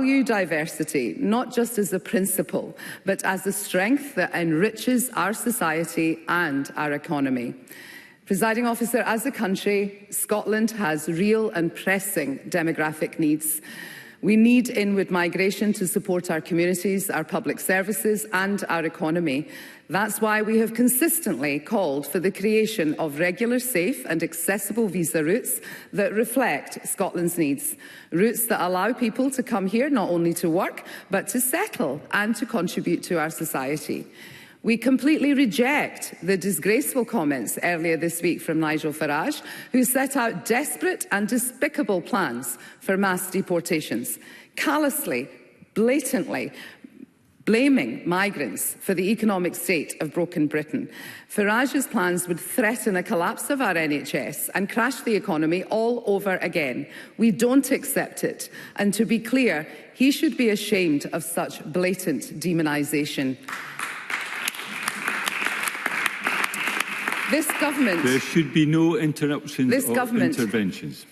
value diversity, not just as a principle, but as a strength that enriches our society and our economy. Presiding Officer, as a country, Scotland has real and pressing demographic needs. We need inward migration to support our communities, our public services and our economy. That's why we have consistently called for the creation of regular, safe and accessible visa routes that reflect Scotland's needs. Routes that allow people to come here not only to work, but to settle and to contribute to our society. We completely reject the disgraceful comments earlier this week from Nigel Farage, who set out desperate and despicable plans for mass deportations, callously, blatantly blaming migrants for the economic state of broken Britain. Farage's plans would threaten a collapse of our NHS and crash the economy all over again. We don't accept it. And to be clear, he should be ashamed of such blatant demonisation. This government... There should be no interruptions or interventions.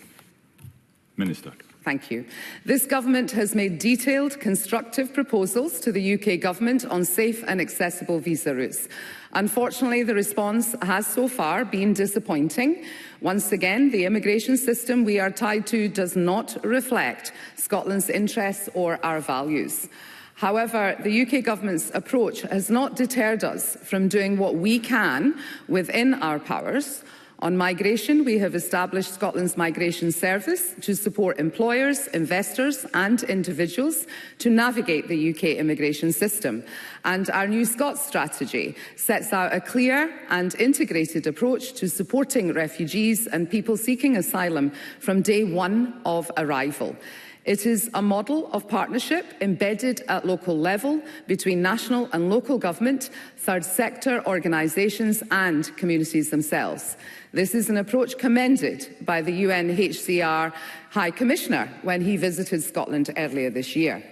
Minister. Thank you. This government has made detailed, constructive proposals to the UK government on safe and accessible visa routes. Unfortunately, the response has so far been disappointing. Once again, the immigration system we are tied to does not reflect Scotland's interests or our values. However, the UK government's approach has not deterred us from doing what we can within our powers. On migration, we have established Scotland's Migration Service to support employers, investors and individuals to navigate the UK immigration system. And our New Scots strategy sets out a clear and integrated approach to supporting refugees and people seeking asylum from day one of arrival. It is a model of partnership embedded at local level between national and local government, third sector organisations and communities themselves. This is an approach commended by the UNHCR High Commissioner when he visited Scotland earlier this year.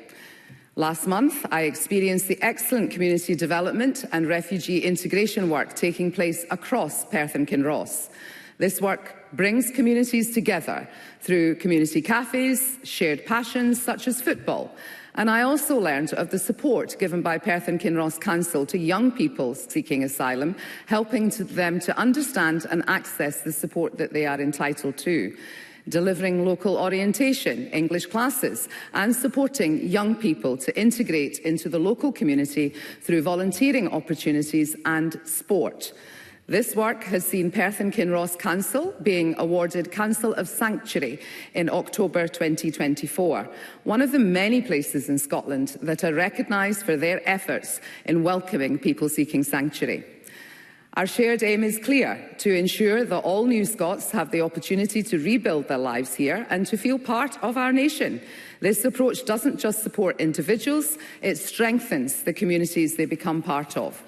Last month, I experienced the excellent community development and refugee integration work taking place across Perth and Kinross. This work brings communities together through community cafes, shared passions such as football. And I also learned of the support given by Perth and Kinross Council to young people seeking asylum, helping them to understand and access the support that they are entitled to, delivering local orientation, English classes, and supporting young people to integrate into the local community through volunteering opportunities and sport. This work has seen Perth and Kinross Council being awarded Council of Sanctuary in October 2024, one of the many places in Scotland that are recognised for their efforts in welcoming people seeking sanctuary. Our shared aim is clear: to ensure that all new Scots have the opportunity to rebuild their lives here and to feel part of our nation. This approach doesn't just support individuals, it strengthens the communities they become part of.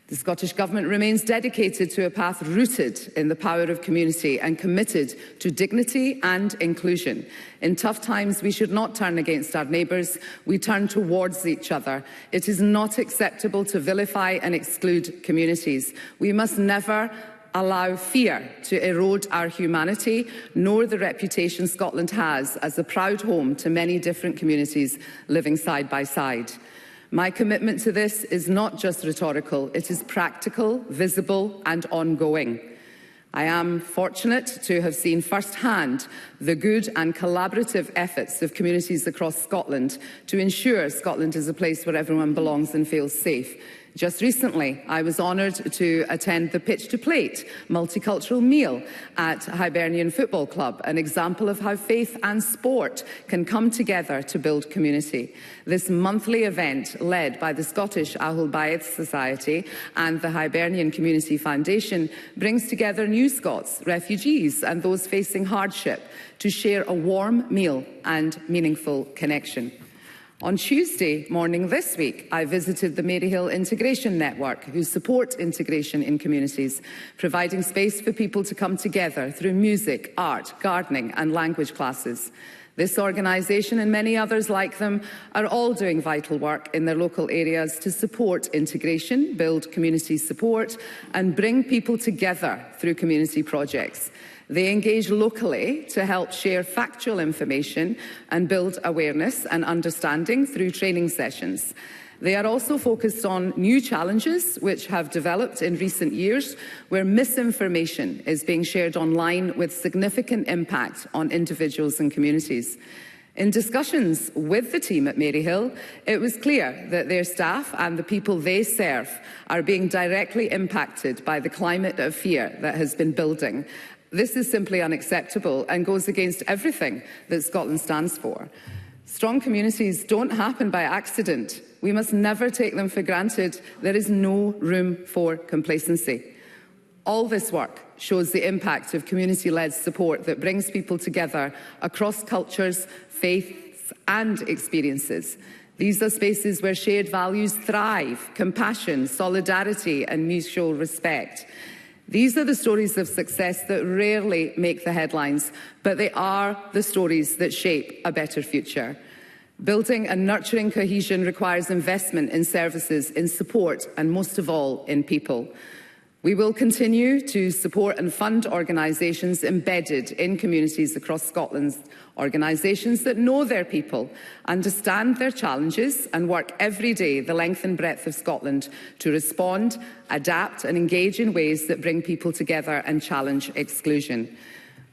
The Scottish Government remains dedicated to a path rooted in the power of community and committed to dignity and inclusion. In tough times, we should not turn against our neighbours, we turn towards each other. It is not acceptable to vilify and exclude communities. We must never allow fear to erode our humanity, nor the reputation Scotland has as a proud home to many different communities living side by side. My commitment to this is not just rhetorical, it is practical, visible and ongoing. I am fortunate to have seen firsthand the good and collaborative efforts of communities across Scotland to ensure Scotland is a place where everyone belongs and feels safe. Just recently, I was honoured to attend the Pitch to Plate multicultural meal at Hibernian Football Club, an example of how faith and sport can come together to build community. This monthly event, led by the Scottish Athol Baith Society and the Hibernian Community Foundation, brings together new Scots, refugees and those facing hardship to share a warm meal and meaningful connection. On Tuesday morning this week, I visited the Maryhill Integration Network, who support integration in communities, providing space for people to come together through music, art, gardening and language classes. This organisation and many others like them are all doing vital work in their local areas to support integration, build community support and bring people together through community projects. They engage locally to help share factual information and build awareness and understanding through training sessions. They are also focused on new challenges which have developed in recent years, where misinformation is being shared online with significant impact on individuals and communities. In discussions with the team at Maryhill, it was clear that their staff and the people they serve are being directly impacted by the climate of fear that has been building. This is simply unacceptable and goes against everything that Scotland stands for. Strong communities don't happen by accident. We must never take them for granted. There is no room for complacency. All this work shows the impact of community-led support that brings people together across cultures, faiths and experiences. These are spaces where shared values thrive: compassion, solidarity and mutual respect. These are the stories of success that rarely make the headlines, but they are the stories that shape a better future. Building and nurturing cohesion requires investment in services, in support and most of all in people. We will continue to support and fund organisations embedded in communities across Scotland, organisations that know their people, understand their challenges and work every day the length and breadth of Scotland to respond, adapt and engage in ways that bring people together and challenge exclusion.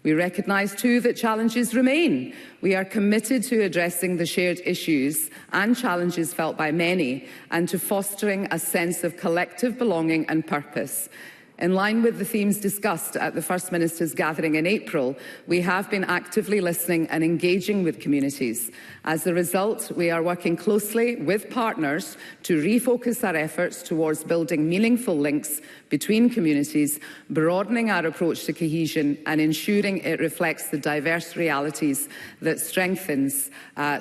We recognise too that challenges remain. We are committed to addressing the shared issues and challenges felt by many and to fostering a sense of collective belonging and purpose. In line with the themes discussed at the First Minister's gathering in April, we have been actively listening and engaging with communities. As a result, we are working closely with partners to refocus our efforts towards building meaningful links between communities, broadening our approach to cohesion and ensuring it reflects the diverse realities that strengthens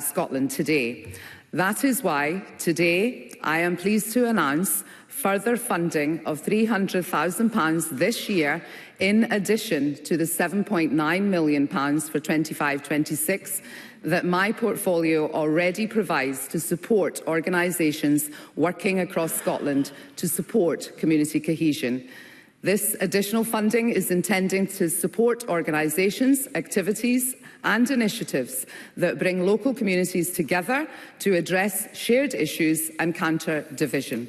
Scotland today. That is why today I am pleased to announce further funding of £300,000 this year, in addition to the £7.9 million for 25-26 that my portfolio already provides to support organisations working across Scotland to support community cohesion. This additional funding is intended to support organisations, activities and initiatives that bring local communities together to address shared issues and counter division.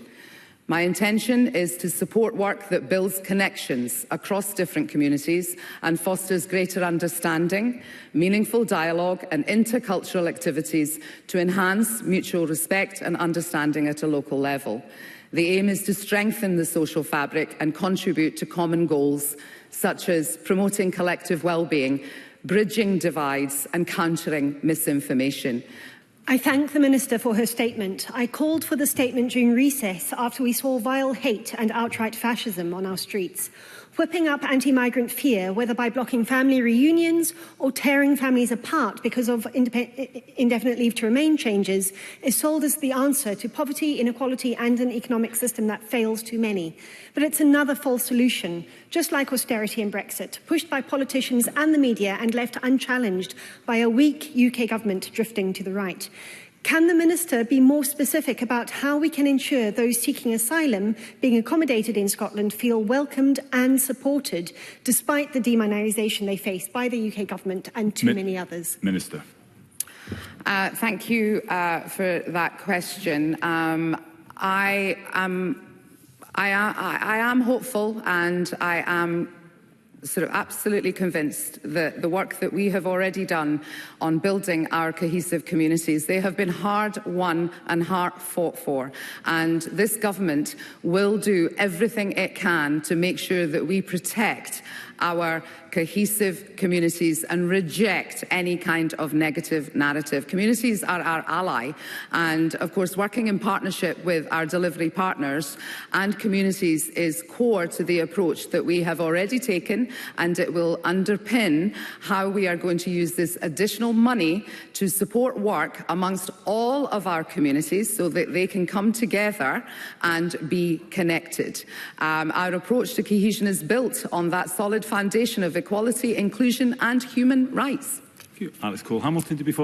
My intention is to support work that builds connections across different communities and fosters greater understanding, meaningful dialogue and intercultural activities to enhance mutual respect and understanding at a local level. The aim is to strengthen the social fabric and contribute to common goals, such as promoting collective well-being, bridging divides and countering misinformation. I thank the Minister for her statement. I called for the statement during recess after we saw vile hate and outright fascism on our streets, whipping up anti-migrant fear, whether by blocking family reunions or tearing families apart because of indefinite leave to remain changes, is sold as the answer to poverty, inequality and an economic system that fails too many. But it's another false solution, just like austerity and Brexit, pushed by politicians and the media and left unchallenged by a weak UK government drifting to the right. Can the Minister be more specific about how we can ensure those seeking asylum being accommodated in Scotland feel welcomed and supported, despite the demonisation they face by the UK government and too many others? Minister. Thank you for that question. I am hopeful and I am absolutely convinced that the work that we have already done on building our cohesive communities, they have been hard won and hard fought for. And this government will do everything it can to make sure that we protect our cohesive communities and reject any kind of negative narrative. Communities are our ally and, of course, working in partnership with our delivery partners and communities is core to the approach that we have already taken, and it will underpin how we are going to use this additional money to support work amongst all of our communities so that they can come together and be connected. Our approach to cohesion is built on that solid foundation of equality, inclusion and human rights. Thank you. Alex Cole-Hamilton to be followed.